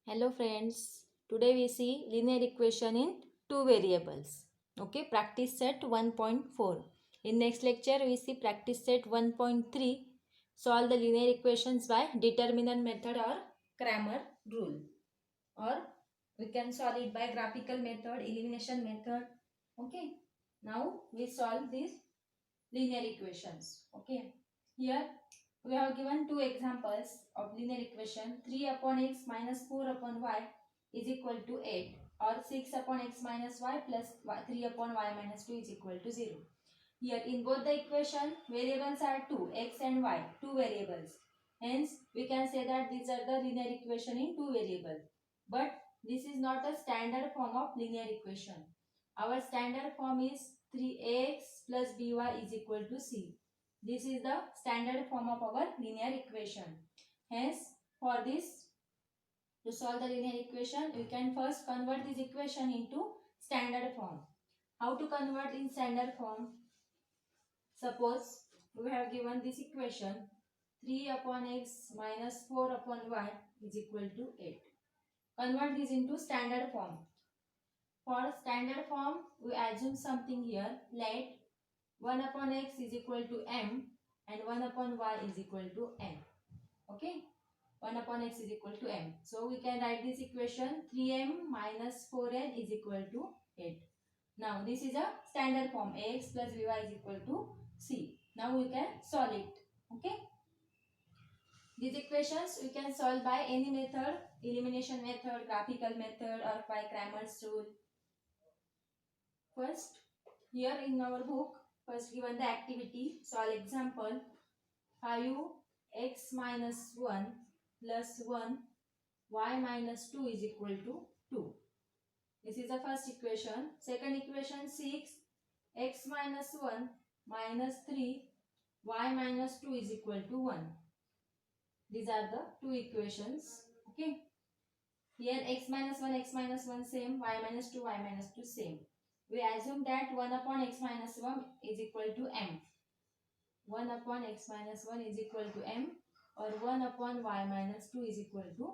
Hello friends, today we see linear equation in two variables. Okay, practice set 1.4. In next lecture we see practice set 1.3. Solve the linear equations by determinant method or Cramer rule. Or we can solve it by graphical method, elimination method. Okay, now we solve these linear equations. Okay, here we have given two examples of linear equation. 3 upon x minus 4 upon y is equal to 8, or 6 upon x minus y plus 3 upon y minus 2 is equal to 0. Here in both the equation variables are 2, x and y, two variables. Hence we can say that these are the linear equation in two variables. But this is not a standard form of linear equation. Our standard form is 3ax plus by is equal to c. This is the standard form of our linear equation. Hence, for this, to solve the linear equation, we can first convert this equation into standard form. How to convert in standard form? Suppose we have given this equation 3 upon x minus 4 upon y is equal to 8. Convert this into standard form. For standard form, we assume something here. Let 1 upon x is equal to m and 1 upon y is equal to n. Okay, 1 upon x is equal to m. So we can write this equation 3m minus 4n is equal to 8. Now this is a standard form. Ax plus by is equal to c. Now we can solve it. Okay, these equations we can solve by any method, elimination method, graphical method, or by Cramer's rule. First, here in our book, first given the activity, solve example 5x minus 1 plus 1 y minus 2 is equal to 2. This is the first equation. Second equation 6x minus 1 minus 3 y minus 2 is equal to 1. These are the two equations. Okay. Here x minus 1 same, y minus 2 same. We assume that 1 upon x minus 1 is equal to m. 1 upon x minus 1 is equal to m, or 1 upon y minus 2 is equal to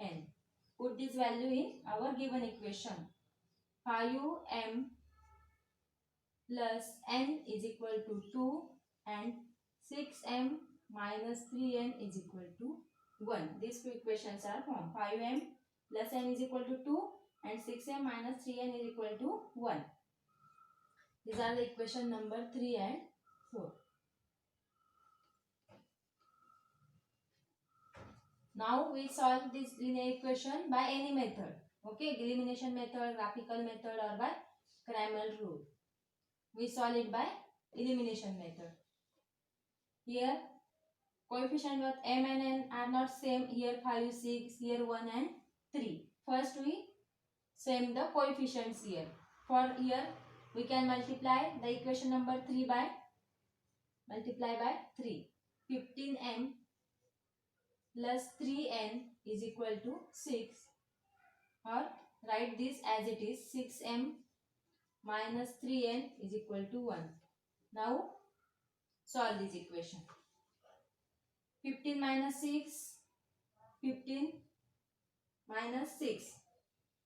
n. Put this value in our given equation. 5m plus n is equal to 2 and 6m minus 3n is equal to 1. These two equations are formed. 5m plus n is equal to 2 and 6m minus 3n is equal to 1. These are the equation number 3 and 4. Now we solve this linear equation by any method. Okay, elimination method, graphical method, or by Cramer rule. We solve it by elimination method. Here coefficient of m and n are not same. Here 5, 6, here 1 and 3. First we same the coefficients here. For here we can multiply the equation number 3 by 3. 15m plus 3n is equal to 6, or write this as it is, 6m minus 3n is equal to 1. Now solve this equation. 15 minus 6, 15 minus 6.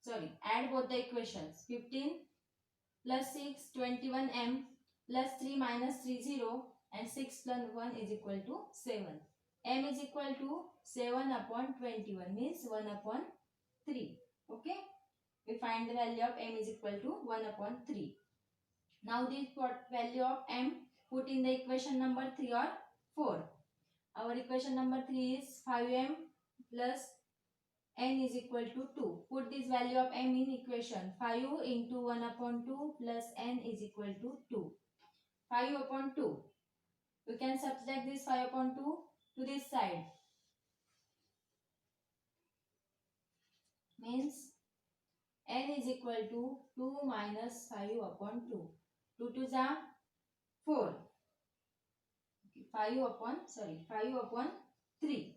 Sorry, add both the equations. 15 plus 6, 21m plus 3 minus 3, 0, and 6 plus 1 is equal to 7. M is equal to 7 upon 21, means 1 upon 3. Okay, we find the value of m is equal to 1 upon 3. Now this value of m put in the equation number 3 or 4. Our equation number 3 is 5m plus n is equal to 2. Put this value of m in equation. 5 into 1 upon 2 plus n is equal to 2. 5 upon 2. We can subtract this 5 upon 2 to this side. Means n is equal to 2 minus 5 upon 2. 2 to the 4. 5 upon 3.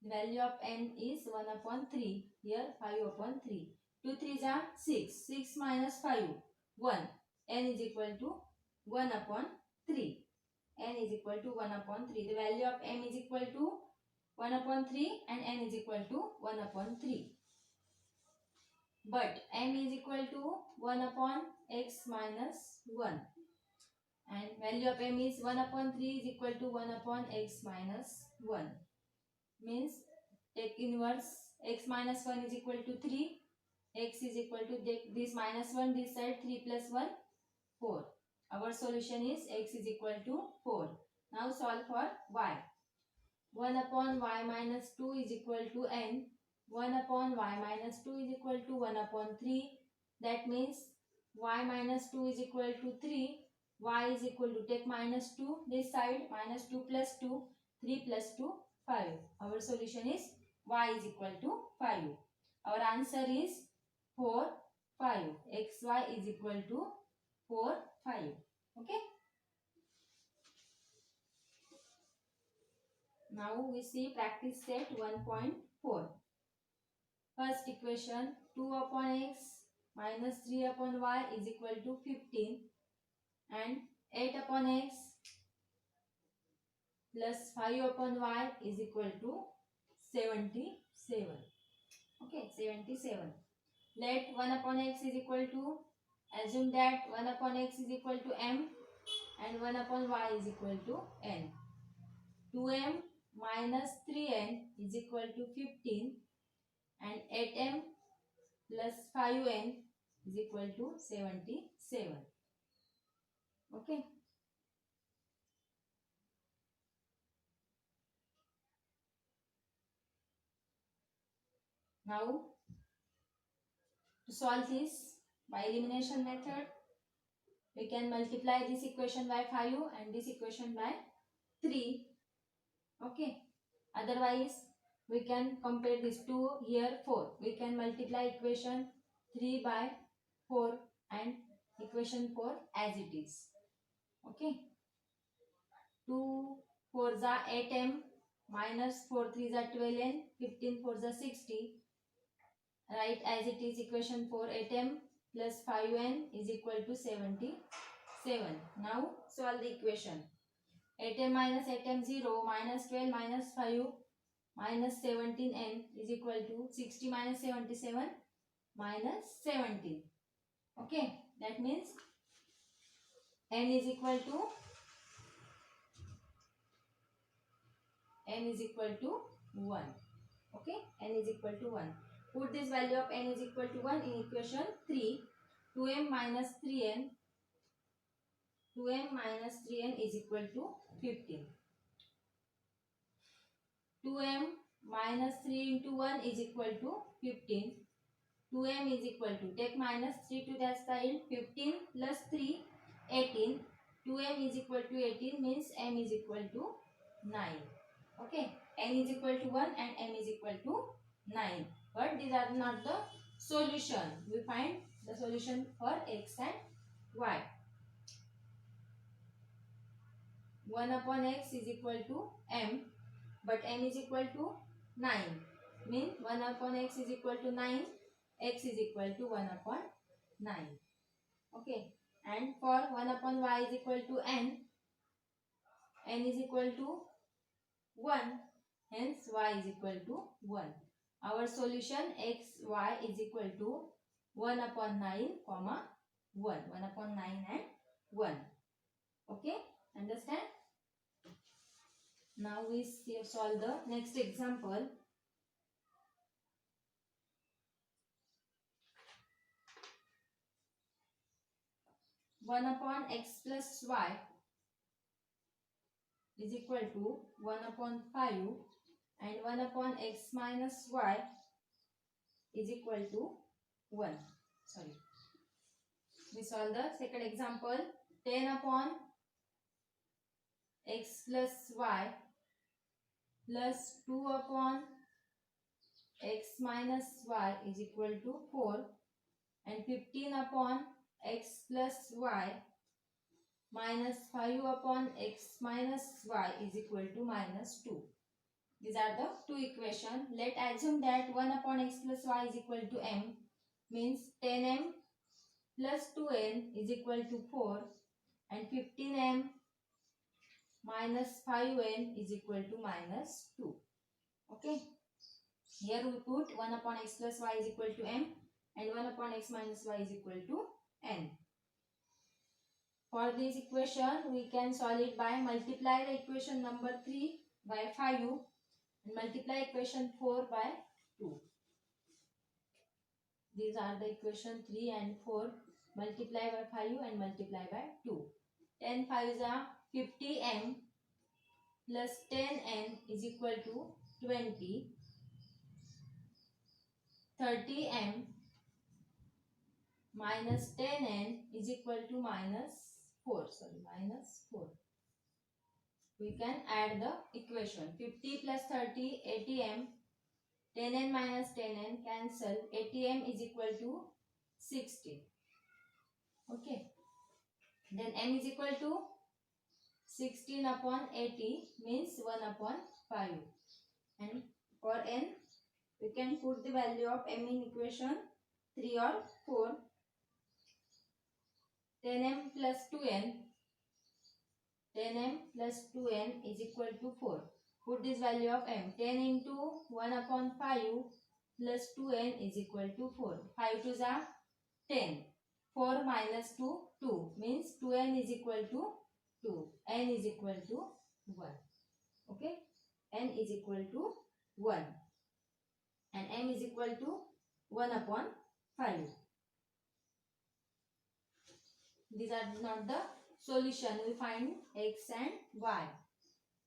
The value of n is 1 upon 3. Here 5 upon 3. 2 3 are 6. 6 minus 5. 1. N is equal to 1 upon 3. N is equal to 1 upon 3. The value of m is equal to 1 upon 3 and n is equal to 1 upon 3. But m is equal to 1 upon x minus 1. And value of m is 1 upon 3 is equal to 1 upon x minus 1. Means take inverse x minus 1 is equal to 3. X is equal to take this minus 1 this side, 3 plus 1 4. Our solution is x is equal to 4. Now solve for y. 1 upon y minus 2 is equal to n. 1 upon y minus 2 is equal to 1 upon 3. That means y minus 2 is equal to 3. Y is equal to take minus 2 this side, minus 2 plus 2, 3 plus 2, 5. Our solution is y is equal to 5. Our answer is 4, 5. Xy is equal to 4, 5. Okay. Now we see practice set 1.4. First equation, 2 upon x minus 3 upon y is equal to 15 and 8 upon x plus 5 upon y is equal to 77. Okay, 77. Let 1 upon x is equal to, assume that 1 upon x is equal to m and 1 upon y is equal to n. 2m minus 3n is equal to 15 and 8m plus 5n is equal to 77. Okay. Now to solve this by elimination method, we can multiply this equation by 5 and this equation by 3. Okay. Otherwise, we can compare these 2 here 4. We can multiply equation 3 by 4 and equation 4 as it is. Okay. 2 4s are 8m minus 4 3s are 12n, 15 4s are 60. Write as it is equation 4, 8m plus 5n is equal to 77. Now solve the equation. 8m minus 8m 0 minus 12 minus 5 minus 17n is equal to 60 minus 77 minus 17. Okay, that means n is equal to 1. Okay, n is equal to 1. Put this value of n is equal to 1 in equation 3. 2m minus 3n is equal to 15. 2m minus 3 into 1 is equal to 15. 2m is equal to, take minus 3 to that side, 15 plus 3, 18. 2m is equal to 18 means m is equal to 9. Okay, n is equal to 1 and m is equal to 9. But these are not the solution. We find the solution for x and y. 1 upon x is equal to m, but m is equal to 9. Means 1 upon x is equal to 9, x is equal to 1 upon 9. Okay, and for 1 upon y is equal to n is equal to 1, hence y is equal to 1. Our solution x, y is equal to 1 upon 9, comma 1. 1 upon 9 and 1. Okay, understand? Now we solve the next example. One upon x plus y is equal to 1 upon 5 and 1 upon x minus y is equal to 1. Sorry. We solve the second example. 10 upon x plus y plus 2 upon x minus y is equal to 4 and 15 upon x plus y minus 5 upon x minus y is equal to minus 2. These are the two equations. Let assume that 1 upon x plus y is equal to m, means 10m plus 2n is equal to 4 and 15m minus 5n is equal to minus 2. Okay. Here we put 1 upon x plus y is equal to m and 1 upon x minus y is equal to n. For this equation, we can solve it by multiply the equation number 3 by 5 and multiply equation 4 by 2. These are the equation 3 and 4. Multiply by 5 and multiply by 2. 10 5s are 50m plus 10n is equal to 20. 30m minus 10n is equal to minus 4. We can add the equation. 50 plus 30, 80m. 10n minus 10n cancel. 80m is equal to 60. Okay. Then m is equal to 16 upon 80 means 1 upon 5. And for n, we can put the value of m in equation 3 or 4. 10m plus 2n. 10m plus 2n is equal to 4. Put this value of m. 10 into 1 upon 5 plus 2n is equal to 4. 5 2s are 10. 4 minus 2, 2 means 2n is equal to 2. N is equal to 1. Okay. N is equal to 1. And m is equal to 1 upon 5. These are not the solution. We find x and y.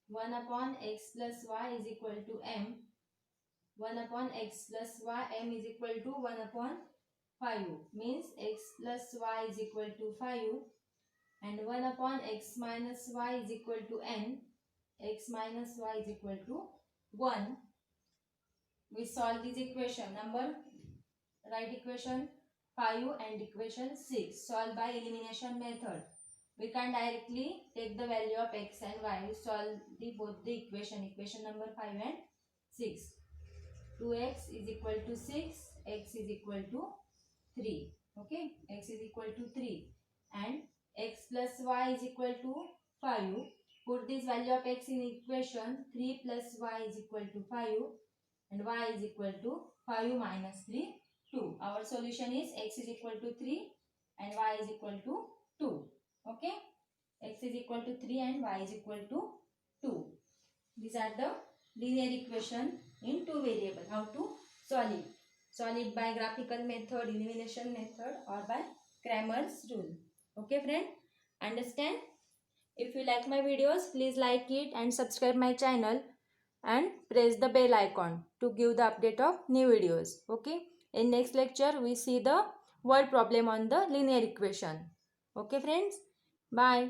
1 upon x plus y is equal to m. 1 upon x plus y, m is equal to 1 upon 5. Means x plus y is equal to 5. And 1 upon x minus y is equal to n. X minus y is equal to 1. We solve this equation. Write equation 5 and equation 6. Solve by elimination method. We can directly take the value of x and y. We solve both the equation. Equation number 5 and 6. 2x is equal to 6. X is equal to 3. Okay. X is equal to 3. And x plus y is equal to 5. Put this value of x in equation. 3 plus y is equal to 5. And y is equal to 5 minus 3, 2. Our solution is x is equal to 3 and y is equal to 2. Okay. X is equal to 3 and y is equal to 2. These are the linear equation in two variable. How to solve it? Solve it by graphical method, elimination method, or by Cramer's rule. Okay friend? Understand? If you like my videos, please like it and subscribe my channel and press the bell icon to give the update of new videos. Okay. In next lecture, we see the word problem on the linear equation. Okay friends? Bye.